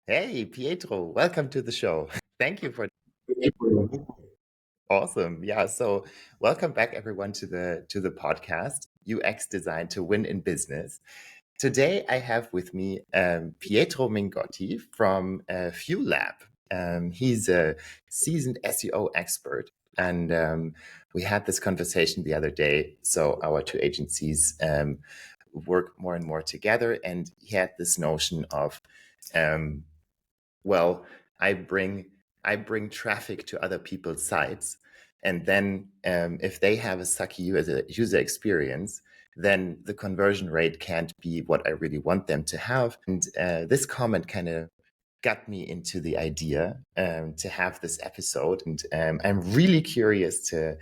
Hey, Pietro, welcome to the show. Thank you for awesome. Yeah, so welcome back everyone to the podcast UX Design to Win in Business. Today I have with me Pietro Mingotti from Fuel Lab. He's a seasoned SEO expert, and we had this conversation the other day. So our two agencies work more and more together, and he had this notion of um, well, I bring I bring traffic to other people's sites, and then if they have a sucky user experience, then the conversion rate can't be what I really want them to have. And this comment kind of got me into the idea to have this episode, and I'm really curious to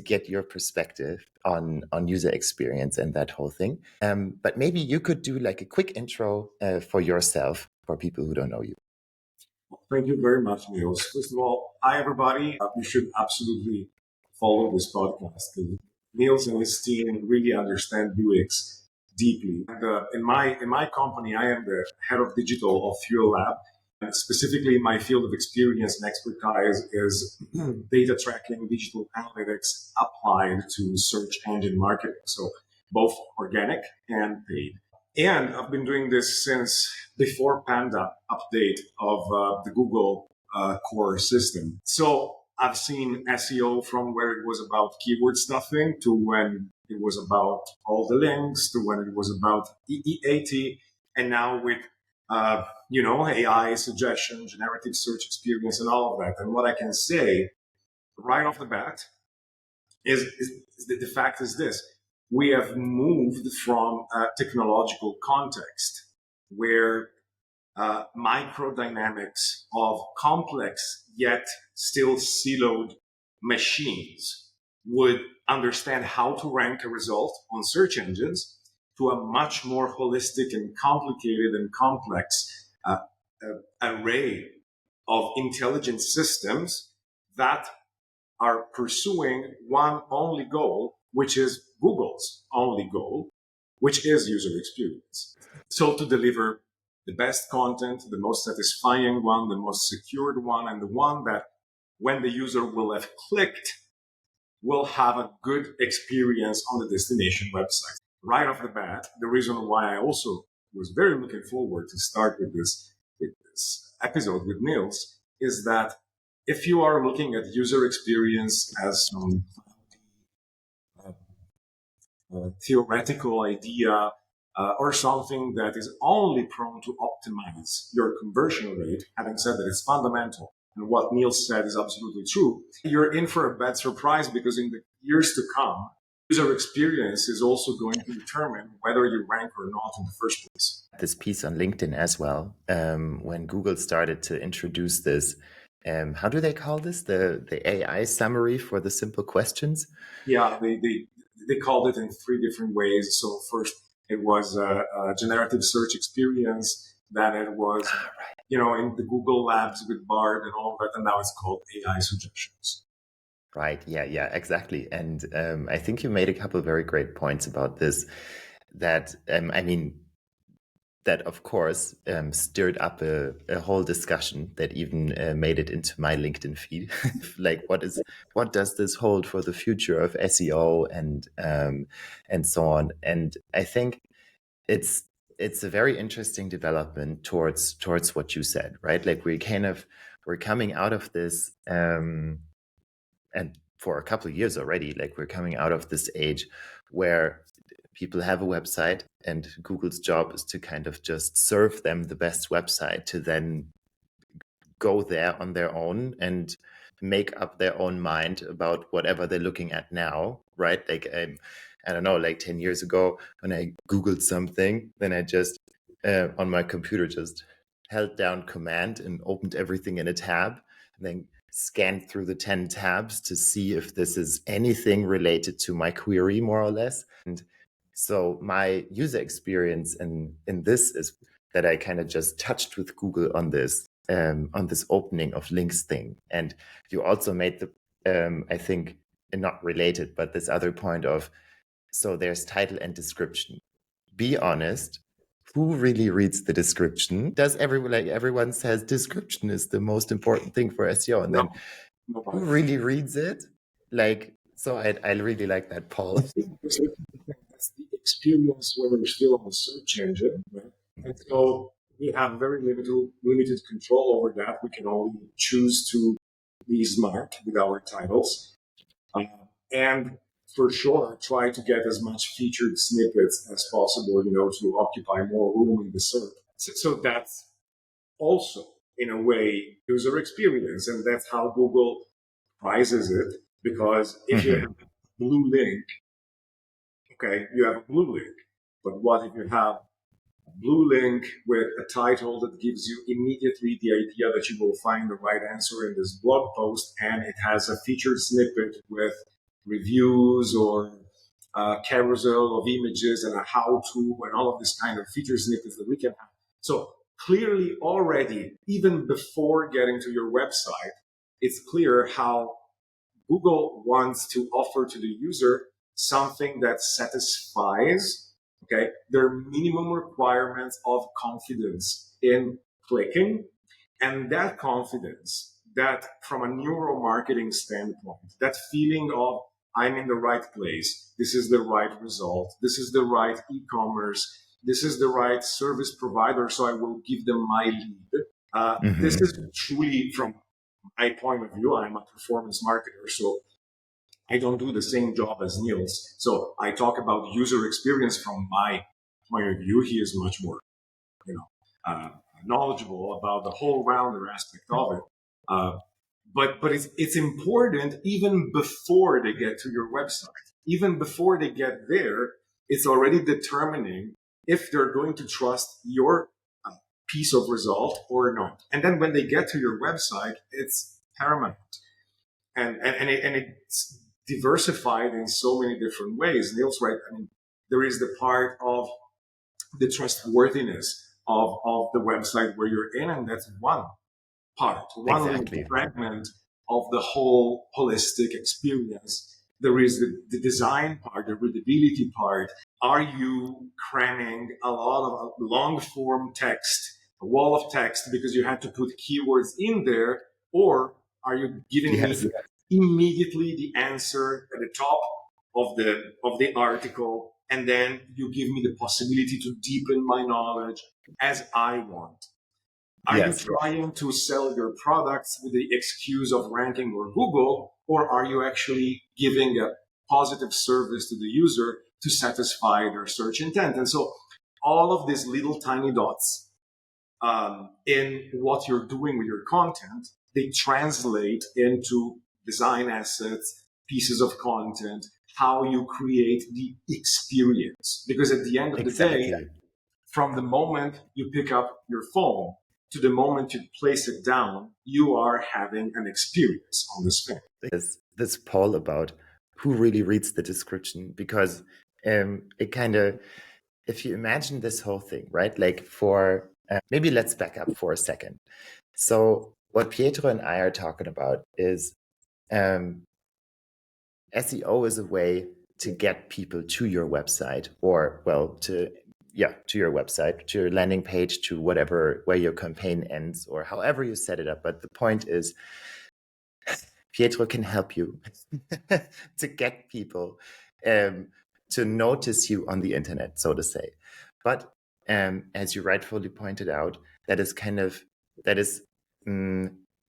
get your perspective on user experience and that whole thing. But maybe you could do like a quick intro for yourself for people who don't know you. Thank you very much, Niels. First of all, hi everybody. You should absolutely follow this podcast because Niels and his team really understand UX deeply. And in my company, I am the head of digital of Fuel Lab. And specifically, my field of experience and expertise is data tracking, digital analytics applied to search engine marketing. So both organic and paid. And I've been doing this since before Panda update of the Google core system. So I've seen SEO from where it was about keyword stuffing to when it was about all the links to when it was about EEAT, and now with AI suggestion, generative search experience, and all of that. And what I can say right off the bat is that the fact is this: we have moved from a technological context where microdynamics of complex yet still siloed machines would understand how to rank a result on search engines to a much more holistic and complicated and complex array of intelligent systems that are pursuing one only goal, which is Google's only goal, which is user experience. So to deliver the best content, the most satisfying one, the most secured one, and the one that when the user will have clicked, will have a good experience on the destination website. Right off the bat, the reason why I also was very looking forward to start with this episode with Niels is that if you are looking at user experience as some theoretical idea or something that is only prone to optimize your conversion rate, having said that it's fundamental, and what Niels said is absolutely true, you're in for a bad surprise because in the years to come, user experience is also going to determine whether you rank or not in the first place. This piece on LinkedIn as well, when Google started to introduce this. How do they call this? The AI summary for the simple questions? Yeah, they called it in three different ways. So first, it was a generative search experience. Then it was, in the Google Labs with Bard and all that, and now it's called AI suggestions. Right. Yeah, exactly. And I think you made a couple of very great points about this. That that of course stirred up a whole discussion that even made it into my LinkedIn feed. Like, what does this hold for the future of SEO and so on? And I think it's a very interesting development towards what you said, right? Like we're coming out of this, and for a couple of years already, like we're coming out of this age where people have a website and Google's job is to kind of just serve them the best website to then go there on their own and make up their own mind about whatever they're looking at now, right? Like I don't know, like 10 years ago when I Googled something, then I just on my computer just held down command and opened everything in a tab and then scanned through the 10 tabs to see if this is anything related to my query, more or less. And so my user experience in this is that I kind of just touched with Google on this opening of links thing. And you also made the I think not related, but this other point of, so there's title and description. Be honest, who really reads the description? Does everyone says description is the most important thing for SEO, and then who really reads it? So I really like that, Paul. I think that's the experience when we're still on the search engine, right? And so we have very limited control over that. We can only choose to be smart with our titles. And for sure, try to get as much featured snippets as possible, to occupy more room in the search. So that's also, in a way, user experience. And that's how Google prizes it. Because if you have a blue link, okay, you have a blue link. But what if you have a blue link with a title that gives you immediately the idea that you will find the right answer in this blog post, and it has a featured snippet with reviews or a carousel of images and a how-to and all of this kind of feature snippets that we can have. So clearly already, even before getting to your website, it's clear how Google wants to offer to the user something that satisfies, okay, their minimum requirements of confidence in clicking. And that confidence, that from a neuromarketing standpoint, that feeling of I'm in the right place, this is the right result, this is the right e-commerce, this is the right service provider, so I will give them my lead. This is truly, from my point of view, I'm a performance marketer, so I don't do the same job as Niels. So I talk about user experience from my point of view. He is much more, knowledgeable about the whole rounder aspect of it. But it's important even before they get to your website. Even before they get there, it's already determining if they're going to trust your piece of result or not. And then when they get to your website, it's paramount. And it's diversified in so many different ways. Niels, right? I mean, there is the part of the trustworthiness of the website where you're in, and that's one part, one little fragment of the whole holistic experience. There is the design part, the readability part. Are you cramming a lot of long form text, a wall of text, because you had to put keywords in there, or are you giving me immediately the answer at the top of the article, and then you give me the possibility to deepen my knowledge as I want? Are you trying to sell your products with the excuse of ranking or Google, or are you actually giving a positive service to the user to satisfy their search intent? And so all of these little tiny dots in what you're doing with your content, they translate into design assets, pieces of content, how you create the experience. Because at the end of the day, from the moment you pick up your phone to the moment you place it down, you are having an experience on the screen. This poll about who really reads the description, because it kind of, if you imagine this whole thing, right? Like maybe let's back up for a second. So what Pietro and I are talking about is SEO is a way to get people to your website, or to your website, to your landing page, to whatever, where your campaign ends, or however you set it up. But the point is, Pietro can help you to get people to notice you on the internet, so to say. But as you rightfully pointed out,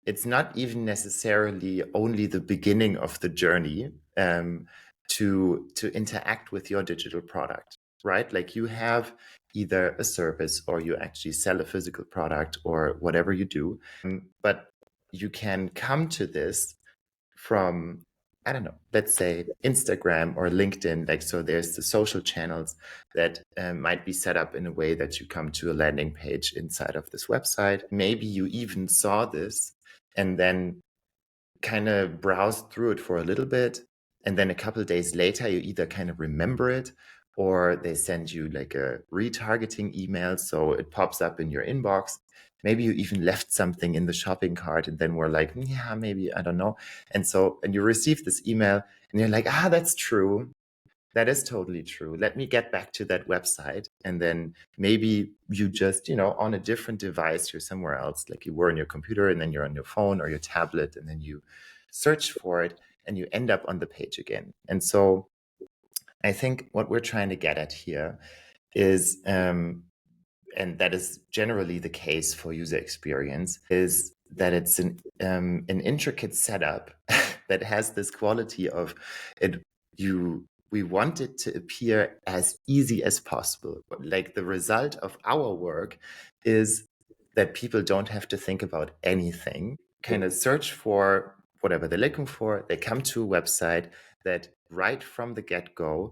it's not even necessarily only the beginning of the journey to interact with your digital product, right? Like, you have either a service, or you actually sell a physical product, or whatever you do. But you can come to this from, I don't know, let's say Instagram or LinkedIn. Like, so there's the social channels that might be set up in a way that you come to a landing page inside of this website. Maybe you even saw this and then kind of browsed through it for a little bit. And then a couple of days later, you either kind of remember it, or they send you like a retargeting email. So it pops up in your inbox. Maybe you even left something in the shopping cart, and then we're like, yeah, maybe, I don't know. And you receive this email and you're like, that's true. That is totally true. Let me get back to that website. And then maybe you just, on a different device, you're somewhere else, like you were on your computer and then you're on your phone or your tablet, and then you search for it and you end up on the page again. And so I think what we're trying to get at here is, and that is generally the case for user experience, is that it's an intricate setup that has this quality of it. We want it to appear as easy as possible. Like the result of our work is that people don't have to think about anything, kind of search for whatever they're looking for. They come to a website that right from the get-go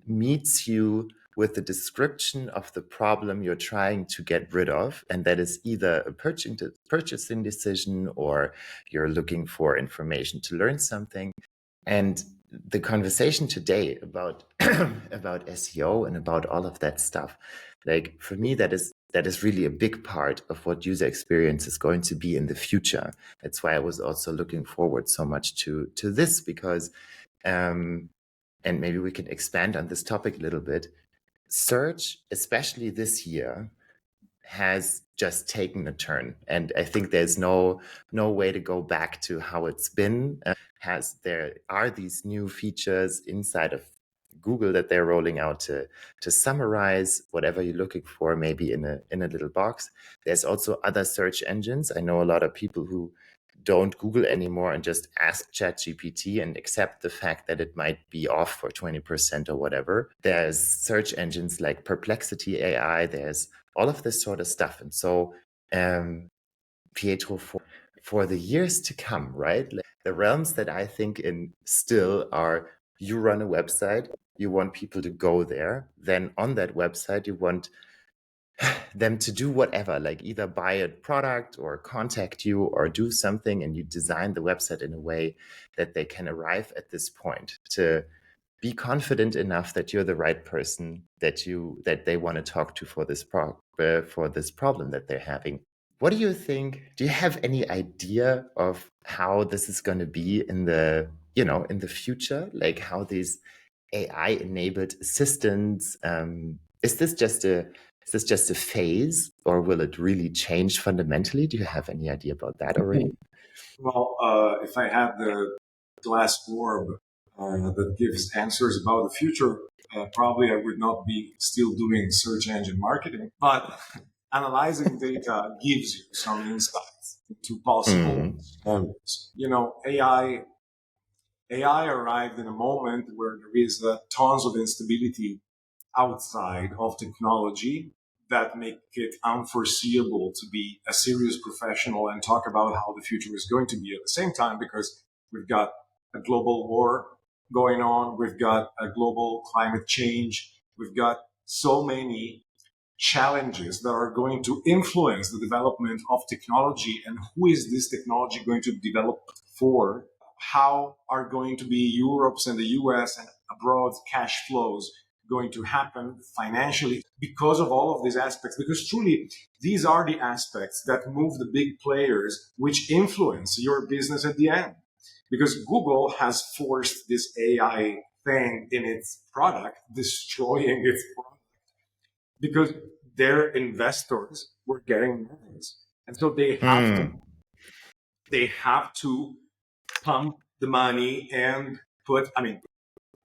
meets you with the description of the problem you're trying to get rid of. And that is either a purchasing decision, or you're looking for information to learn something. And the conversation today about about SEO and about all of that stuff, like for me, that is really a big part of what user experience is going to be in the future. That's why I was also looking forward so much to this, because and maybe we can expand on this topic a little bit. Search, especially this year, has just taken a turn, and I think there's no way to go back to how it's been. There are these new features inside of Google that they're rolling out to summarize whatever you're looking for, maybe in a little box. There's also other search engines. I know a lot of people who don't Google anymore and just ask ChatGPT and accept the fact that it might be off for 20% or whatever. There's search engines like Perplexity AI. There's all of this sort of stuff. And so, Pietro, for the years to come, right? Like the realms that I think in still are, you run a website, you want people to go there. Then on that website, you want them to do whatever, like either buy a product or contact you or do something, and you design the website in a way that they can arrive at this point to be confident enough that you're the right person that they want to talk to for this problem that they're having. What do you think? Do you have any idea of how this is going to be in the in the future? Like how these AI enabled assistants, is this just a phase, or will it really change fundamentally? Do you have any idea about that already? Well, if I had the glass orb that gives answers about the future, probably I would not be still doing search engine marketing. But analyzing data gives you some insights into possible scenarios. AI arrived in a moment where there is tons of instability outside of technology that make it unforeseeable to be a serious professional and talk about how the future is going to be at the same time, because we've got a global war going on, we've got a global climate change, we've got so many challenges that are going to influence the development of technology. And who is this technology going to develop for? How are going to be Europe's and the US and abroad cash flows going to happen financially because of all of these aspects? Because truly, these are the aspects that move the big players, which influence your business at the end. Because Google has forced this AI thing in its product, destroying its product, because their investors were getting nervous. And so they have to pump the money and put,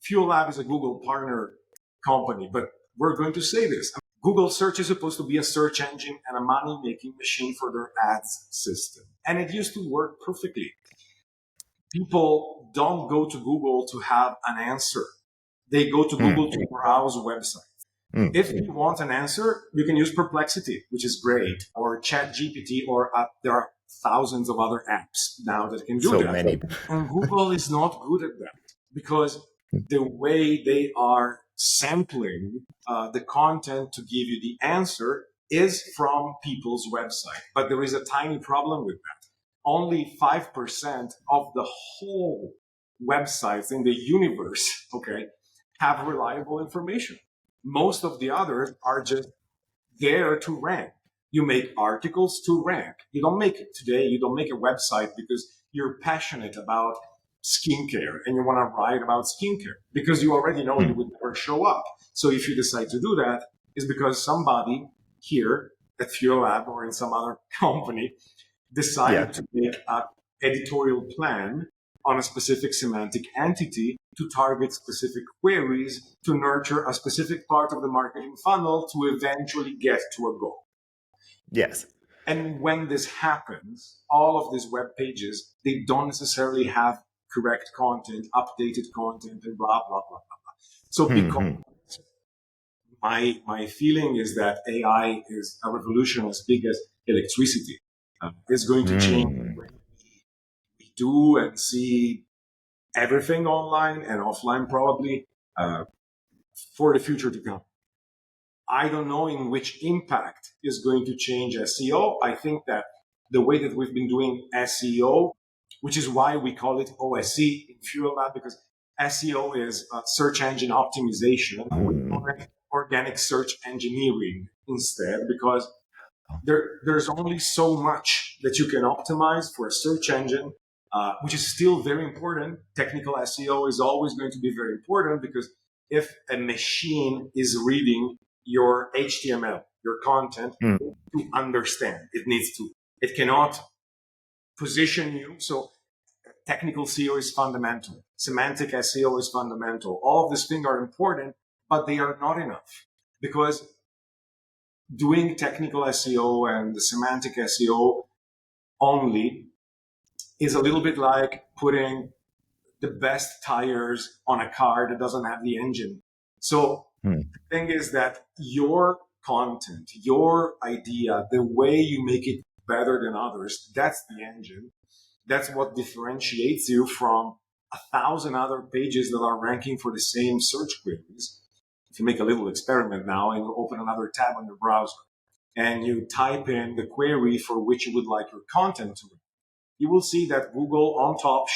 Fuel Lab is a Google partner company, but we're going to say this. Google search is supposed to be a search engine and a money-making machine for their ads system. And it used to work perfectly. People don't go to Google to have an answer. They go to Google to browse websites. If you want an answer, you can use Perplexity, which is great, or ChatGPT, or there are thousands of other apps now that can do So that. many. And Google is not good at that, because the way they are sampling the content to give you the answer is from people's website. But there is a tiny problem with that. Only 5% of the whole websites in the universe, okay, have reliable information. Most of the others are just there to rank. You make articles to rank. You don't make a website because you're passionate about skincare and you want to write about skincare because you already know you would never show up. So if you decide to do that, it's because somebody here at Fuel Lab or in some other company decided to make an editorial plan on a specific semantic entity to target specific queries to nurture a specific part of the marketing funnel to eventually get to a goal. Yes. And when this happens, all of these web pages, they don't necessarily have correct content, updated content, and blah, blah, blah, blah, blah. So because my feeling is that AI is a revolution as big as electricity. It's going to change the way we do and see everything online and offline probably for the future to come. I don't know in which impact is going to change SEO. I think that the way that we've been doing SEO, which is why we call it OSE in Fuel Lab, because SEO is search engine optimization. We call it organic search engineering instead, because there's only so much that you can optimize for a search engine, which is still very important. Technical SEO is always going to be very important because if a machine is reading your HTML, your content, to understand, it cannot position you. So technical SEO is fundamental. Semantic SEO is fundamental. All of these things are important, but they are not enough because doing technical SEO and the semantic SEO only is a little bit like putting the best tires on a car that doesn't have the engine. So the thing is that your content, your idea, the way you make it better than others, that's the engine. That's what differentiates you from 1,000 other pages that are ranking for the same search queries. If you make a little experiment now and you open another tab on your browser and you type in the query for which you would like your content to read, you will see that Google on top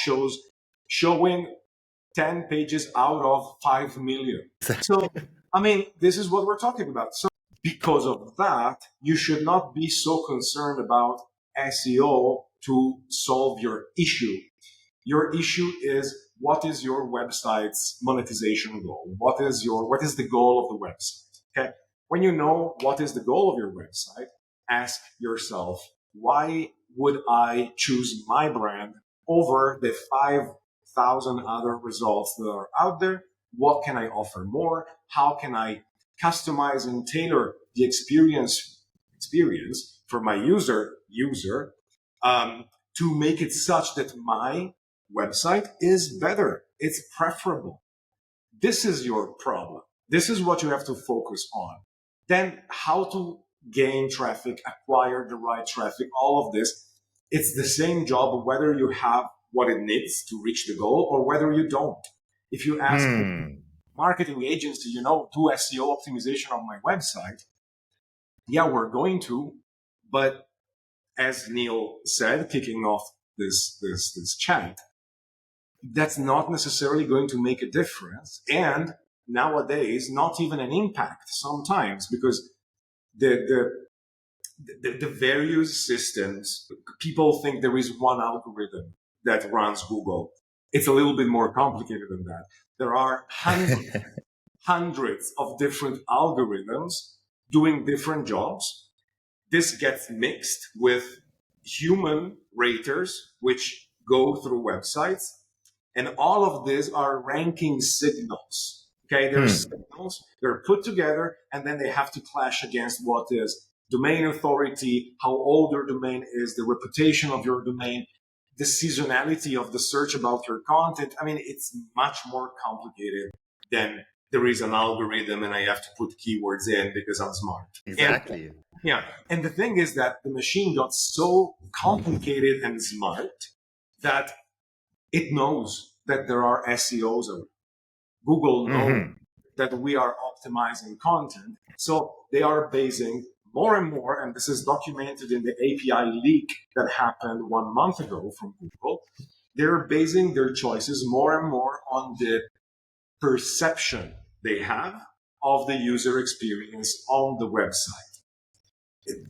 showing 10 pages out of 5 million. So, I mean, this is what we're talking about. So because of that, you should not be so concerned about SEO to solve your issue. Your issue is what is your website's monetization goal? What is the goal of the website? Okay. When you know what is the goal of your website, ask yourself, why would I choose my brand over the 5,000 other results that are out there? What can I offer more? How can I customize and tailor the experience for my user to make it such that my website is better. It's preferable. This is your problem. This is what you have to focus on. Then how to gain traffic, acquire the right traffic, all of this. It's the same job whether you have what it needs to reach the goal or whether you don't. If you ask the marketing agency, do SEO optimization on my website, yeah, we're going to, but as Neil said, kicking off this chat, that's not necessarily going to make a difference. And nowadays, not even an impact sometimes, because the various systems, people think there is one algorithm that runs Google. It's a little bit more complicated than that. There are hundreds of different algorithms doing different jobs. This gets mixed with human raters, which go through websites. And all of these are ranking signals. Okay, they're signals, they're put together, and then they have to clash against what is domain authority, how old your domain is, the reputation of your domain, the seasonality of the search about your content. I mean, it's much more complicated than there is an algorithm and I have to put keywords in because I'm smart. Exactly. And the thing is that the machine got so complicated and smart that it knows that there are SEOs around. Google knows that we are optimizing content. So they are basing more and more, and this is documented in the API leak that happened 1 month ago from Google. They're basing their choices more and more on the perception they have of the user experience on the website.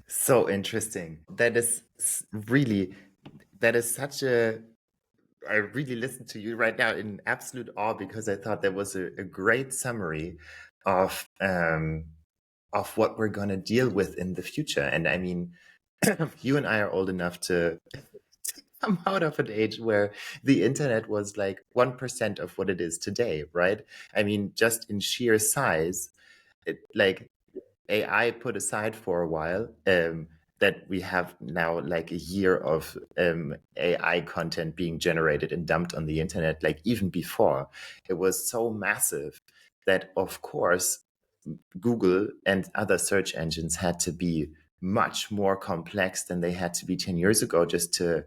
So interesting. That is such a I really listened to you right now in absolute awe because I thought that was a great summary of what we're going to deal with in the future. And I mean, you and I are old enough to come out of an age where the internet was like 1% of what it is today, right? I mean, just in sheer size, like AI put aside for a while, that we have now like a year of AI content being generated and dumped on the internet. Like even before, it was so massive that, of course, Google and other search engines had to be much more complex than they had to be 10 years ago just to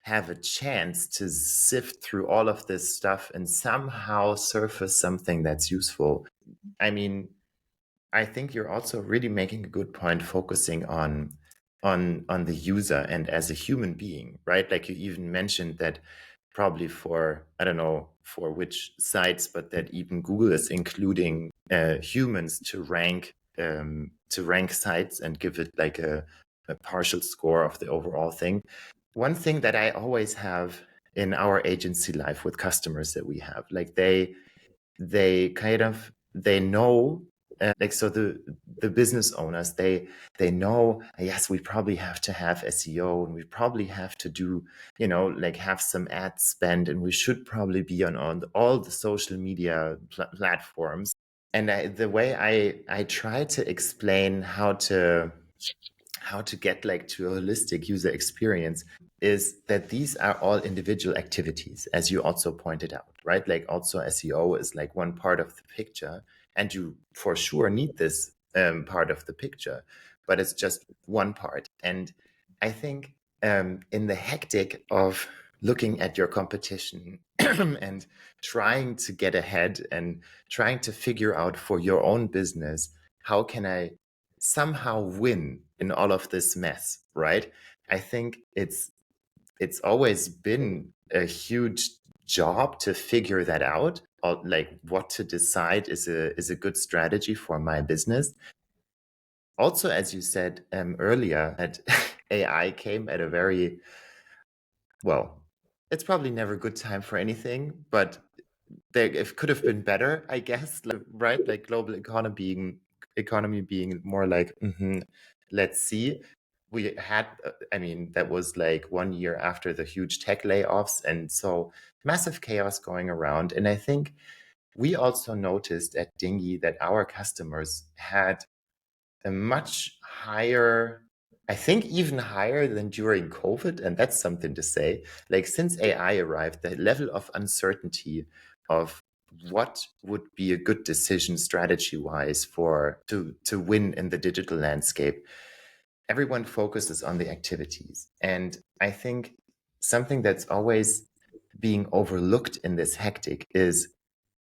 have a chance to sift through all of this stuff and somehow surface something that's useful. I mean, I think you're also really making a good point focusing on the user and as a human being, right? Like you even mentioned that probably for, I don't know for which sites, but that even Google is including humans to rank sites and give it like a partial score of the overall thing. One thing that I always have in our agency life with customers that we have, like they kind of they know, like, so the business owners, they know, yes, we probably have to have SEO and we probably have to do, like have some ad spend, and we should probably be on all the social media platforms. And the way I try to explain how to get like to a holistic user experience is that these are all individual activities, as you also pointed out, right? Like also SEO is like one part of the picture, and you for sure need this part of the picture, but it's just one part. And I think in the hectic of looking at your competition and trying to get ahead and trying to figure out for your own business, how can I somehow win in all of this mess, right? I think it's always been a huge job to figure that out, or like what to decide is a good strategy for my business. Also, as you said earlier, that AI came at a very, well, it's probably never a good time for anything, but it could have been better, I guess, like, right? Like global economy being more like, let's see. We had, I mean, that was like 1 year after the huge tech layoffs, and so massive chaos going around. And I think we also noticed at Dinghy that our customers had a much higher, I think even higher than during COVID. And that's something to say. Like since AI arrived, the level of uncertainty of what would be a good decision strategy wise for to win in the digital landscape, everyone focuses on the activities. And I think something that's always being overlooked in this hectic is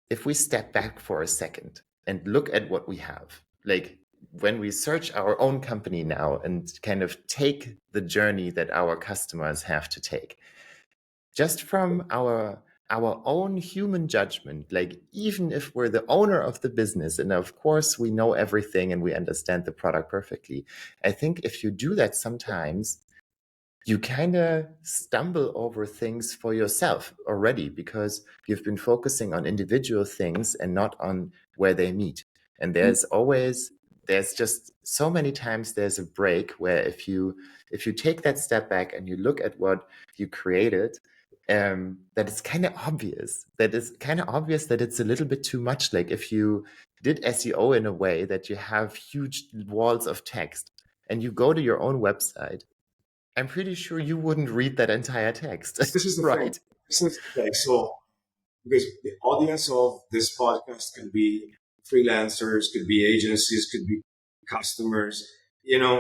if we step back for a second and look at what we have, like when we search our own company now and kind of take the journey that our customers have to take, just from our own human judgment, like even if we're the owner of the business and of course we know everything and we understand the product perfectly, I think if you do that sometimes, you kind of stumble over things for yourself already because you've been focusing on individual things and not on where they meet. And there's just so many times there's a break where if you take that step back and you look at what you created, that it's kind of obvious that it's a little bit too much. Like if you did SEO in a way that you have huge walls of text and you go to your own website, I'm pretty sure you wouldn't read that entire text, This is the thing. right? This is okay. So because the audience of this podcast could be freelancers, could be agencies, could be customers,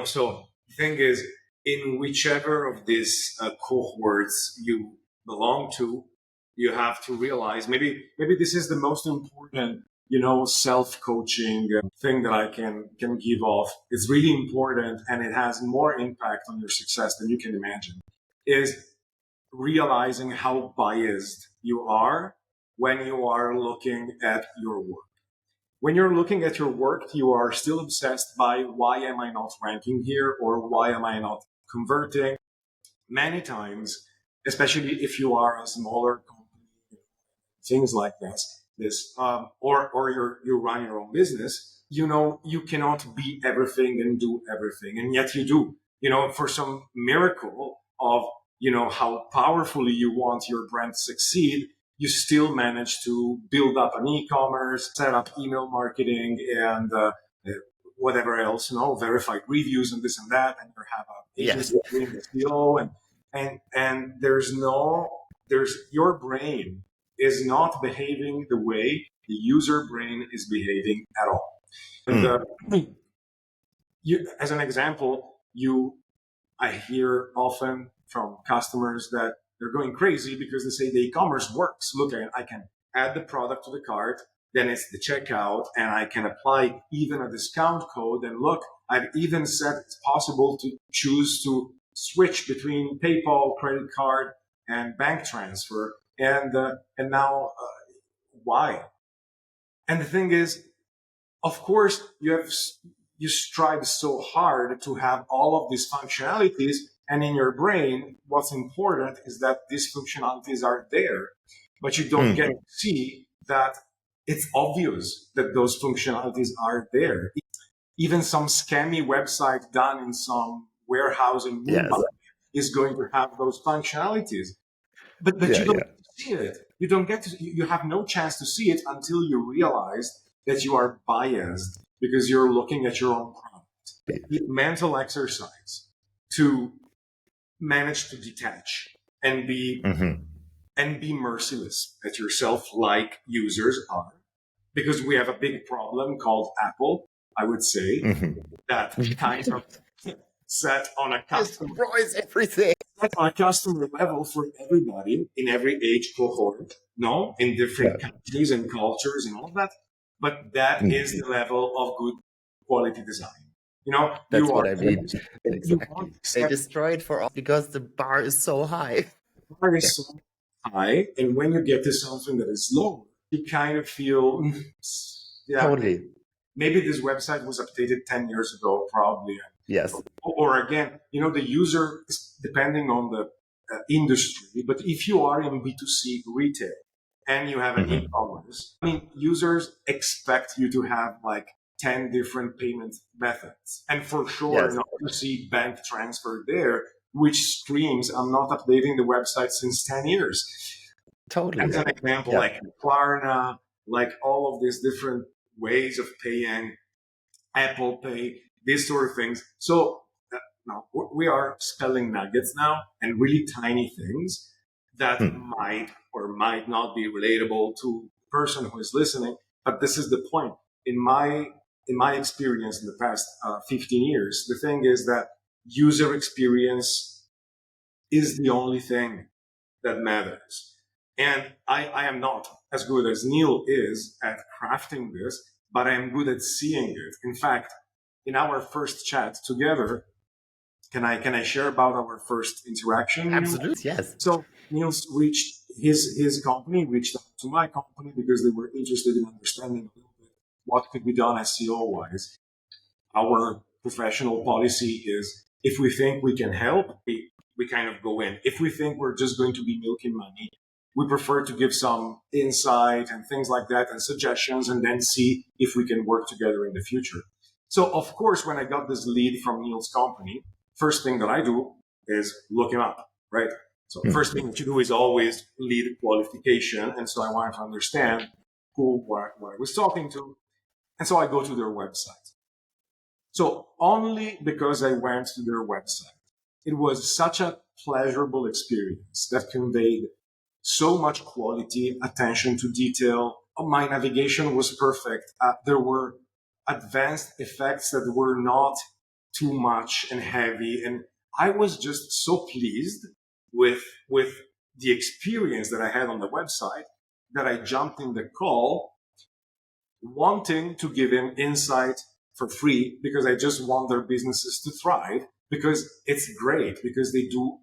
So the thing is, in whichever of these cohorts you belong to, you have to realize maybe this is the most important, self-coaching thing that I can give off. It's really important, and it has more impact on your success than you can imagine. Is realizing how biased you are when you are looking at your work. When you're looking at your work, you are still obsessed by why am I not ranking here or why am I not converting? Many times, especially if you are a smaller company, things like or you run your own business. You cannot be everything and do everything, and yet you do. For some miracle of how powerfully you want your brand to succeed, you still manage to build up an e-commerce, set up email marketing, and whatever else, verified reviews and this and that, and you have an Yes. agency doing SEO, and there's your brain is not behaving the way the user brain is behaving at all. And as an example, I hear often from customers that they're going crazy because they say the e-commerce works. Look, I can add the product to the cart, then it's the checkout, and I can apply even a discount code. And look, I've even said it's possible to choose to switch between PayPal, credit card, and bank transfer. And now, why? And the thing is, of course, you strive so hard to have all of these functionalities, and in your brain, what's important is that these functionalities are there, but you don't get to see that it's obvious that those functionalities are there. Even some scammy website done in some warehouse in Mumbai is going to have those functionalities, but you don't get to see it. You don't get to. You have no chance to see it until you realize that you are biased because you're looking at your own product. Mental exercise to manage to detach and be merciless at yourself, like users are, because we have a big problem called Apple. I would say that kind of set on a customer destroys everything. Set on a customer level for everybody in every age cohort, in different countries and cultures and all of that. But that is the level of good quality design. That's what I mean. Exactly. They destroy it for all because the bar is so high. The bar is so high, and when you get to something that is lower, you kind of feel, Totally. Maybe this website was updated 10 years ago, probably. Yes. Or again, the user is depending on the industry, but if you are in B2C retail and you have an e-commerce, users expect you to have like 10 different payment methods. And for sure, you see bank transfer there, which screams, I'm not updating the website since 10 years. Totally. As an example, like Klarna, like all of these different ways of paying, Apple Pay, these sort of things. So now we are spelling nuggets now and really tiny things that might or might not be relatable to the person who is listening. But this is the point. In my experience in the past 15 years, the thing is that user experience is the only thing that matters. And I am not as good as Neil is at crafting this, but I am good at seeing it. In fact, in our first chat together, can I share about our first interaction? Absolutely, yes. So Niels reached his company, reached out to my company because they were interested in understanding a little bit what could be done SEO wise. Our professional policy is if we think we can help, we kind of go in. If we think we're just going to be milking money, we prefer to give some insight and things like that and suggestions and then see if we can work together in the future. So, of course, when I got this lead from Neil's company, first thing that I do is look him up, right? So first thing that you do is always lead qualification. And so I wanted to understand what I was talking to. And so I go to their website. So only because I went to their website, it was such a pleasurable experience that conveyed so much quality, attention to detail. My navigation was perfect. There were advanced effects that were not too much and heavy. And I was just so pleased with the experience that I had on the website that I jumped in the call wanting to give him insight for free because I just want their businesses to thrive because it's great because they do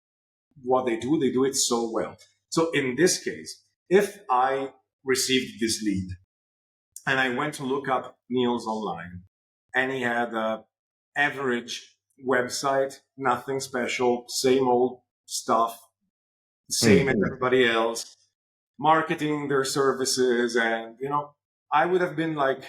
what they do it so well. So in this case, if I received this lead and I went to look up Niels online and he had a average website, nothing special, same old stuff, same as everybody else, marketing their services. And, I would have been like,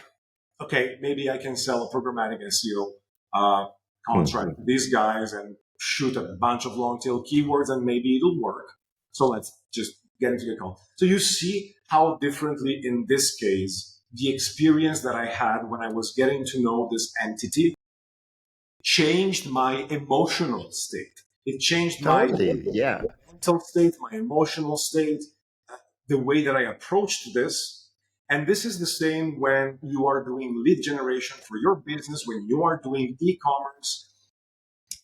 okay, maybe I can sell a programmatic SEO contract to these guys and shoot a bunch of long tail keywords and maybe it'll work. So let's just get into the call. So you see how differently in this case, the experience that I had when I was getting to know this entity changed my emotional state. It changed my mental state, my emotional state, the way that I approached this. And this is the same when you are doing lead generation for your business, when you are doing e-commerce,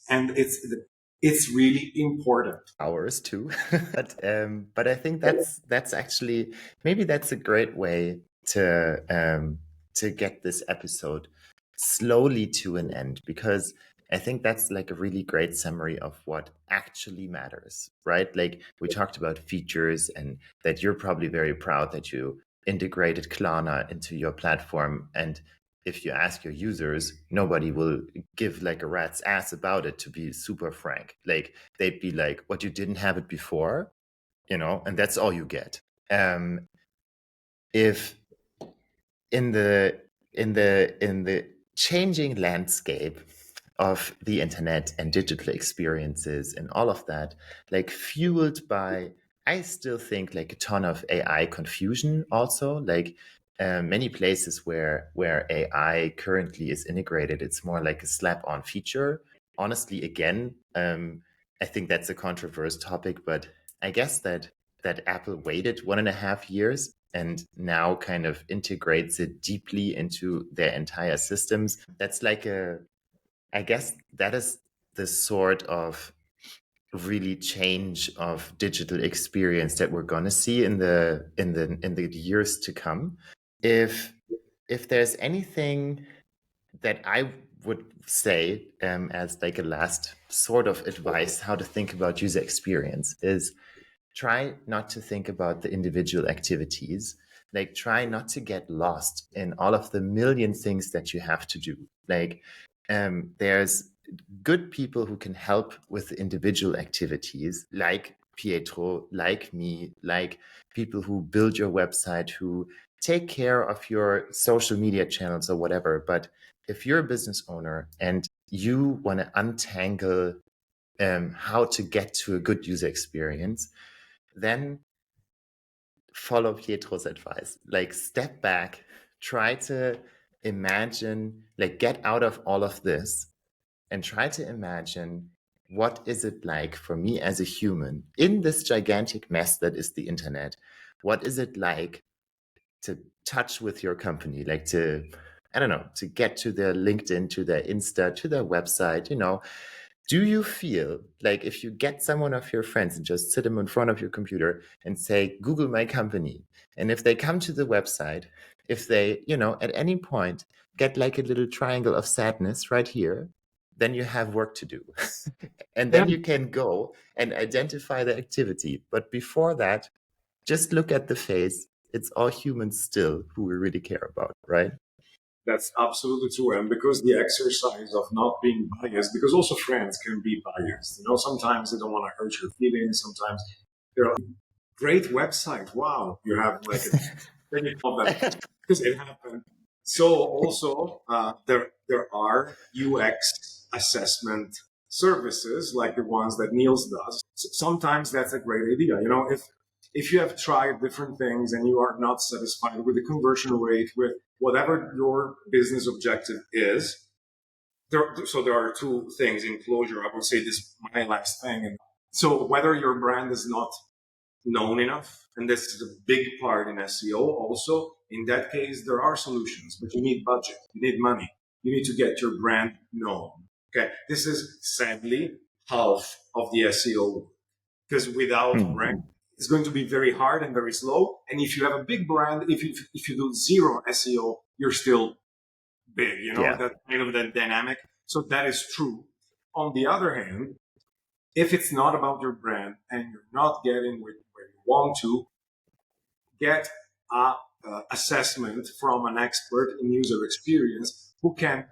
and it's really important. Hours too, but I think that's actually, maybe that's a great way to get this episode slowly to an end, because I think that's like a really great summary of what actually matters, right? Like we talked about features and that you're probably very proud that you integrated Klarna into your platform. And if you ask your users, nobody will give like a rat's ass about it, to be super frank. Like they'd be like, what, you didn't have it before? And that's all you get. If in the changing landscape of the internet and digital experiences and all of that, like fueled by, I still think, like a ton of AI confusion also, like many places where AI currently is integrated, it's more like a slap-on feature. Honestly, again, I think that's a controversial topic, but I guess that Apple waited 1.5 years and now kind of integrates it deeply into their entire systems. That's like I guess that is the sort of really change of digital experience that we're going to see in the years to come. If there's anything that I would say as like a last sort of advice how to think about user experience, is try not to think about the individual activities. Like try not to get lost in all of the million things that you have to do. Like there's good people who can help with the individual activities, like Pietro, like me, like people who build your website, who take care of your social media channels or whatever. But if you're a business owner and you want to untangle how to get to a good user experience, then follow Pietro's advice. Like step back, try to imagine, like get out of all of this and try to imagine, what is it like for me as a human in this gigantic mess that is the internet? What is it like to touch with your company, like to, I don't know, to get to their LinkedIn, to their Insta, to their website, do you feel like if you get someone of your friends and just sit them in front of your computer and say, Google my company, and if they come to the website, if they, at any point get like a little triangle of sadness right here, then you have work to do. And then you can go and identify the activity. But before that, just look at the face. It's all humans still who we really care about, right? That's absolutely true. And because the exercise of not being biased, because also friends can be biased. Sometimes they don't want to hurt your feelings. Sometimes they're like, great website. Wow. You have like then you call that because it happened. So also there are UX assessment services like the ones that Niels does. Sometimes that's a great idea. If you have tried different things and you are not satisfied with the conversion rate, with whatever your business objective is, so there are two things in closure. I would say this my last thing. And so whether your brand is not known enough, and this is a big part in SEO also, in that case, there are solutions, but you need budget, you need money, you need to get your brand known. Okay, this is sadly half of the SEO, because without brand, it's going to be very hard and very slow. And if you have a big brand, if you do zero SEO, you're still big, that's kind of the dynamic. So that is true. On the other hand, if it's not about your brand and you're not getting where you want to, get a assessment from an expert in user experience who can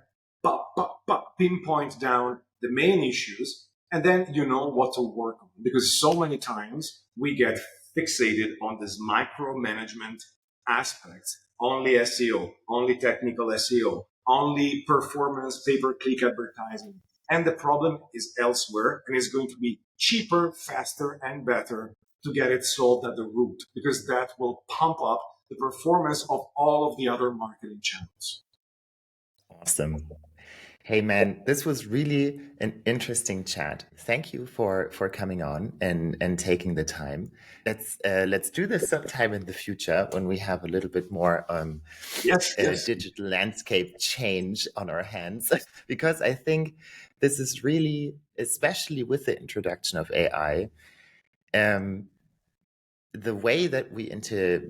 pinpoint down the main issues And then you know what to work on, because so many times we get fixated on this micromanagement aspects, only SEO, only technical SEO, only performance pay-per-click advertising. And the problem is elsewhere, and it's going to be cheaper, faster, and better to get it solved at the root, because that will pump up the performance of all of the other marketing channels. Awesome. Hey man, this was really an interesting chat. Thank you for coming on and taking the time. Let's do this sometime in the future when we have a little bit more Yes, yes. digital landscape change on our hands, because I think this is really, especially with the introduction of AI, the way that we interact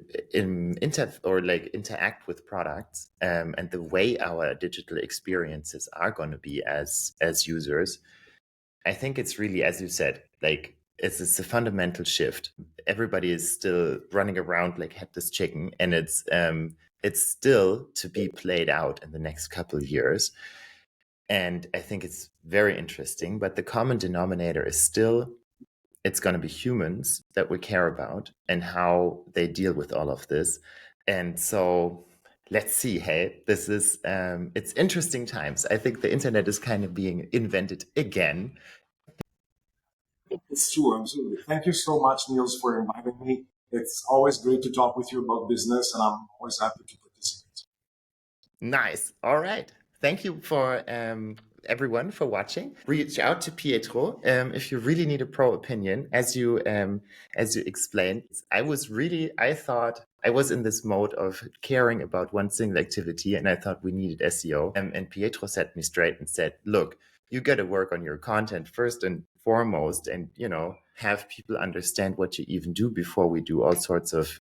with products, and the way our digital experiences are going to be as users, I think it's really, as you said, like it's a fundamental shift. Everybody is still running around like headless chicken, and it's still to be played out in the next couple of years. And I think it's very interesting, but the common denominator is still, it's going to be humans that we care about and how they deal with all of this. And so let's see. Hey, this is it's interesting times. I think the internet is kind of being invented again. It's true, absolutely. Thank you so much, Niels, for inviting me. It's always great to talk with you about business, and I'm always happy to participate. Nice. All right. Thank you for everyone for watching. Reach out to Pietro if you really need a pro opinion. As you explained, I thought I was in this mode of caring about one single activity, and I thought we needed SEO. And Pietro set me straight and said, "Look, you got to work on your content first and foremost, and have people understand what you even do before we do all sorts of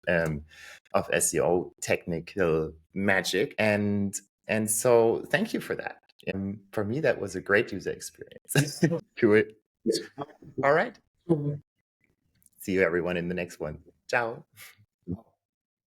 SEO technical magic." And so thank you for that. For me, that was a great user experience. Cool. All right. See you everyone in the next one. Ciao.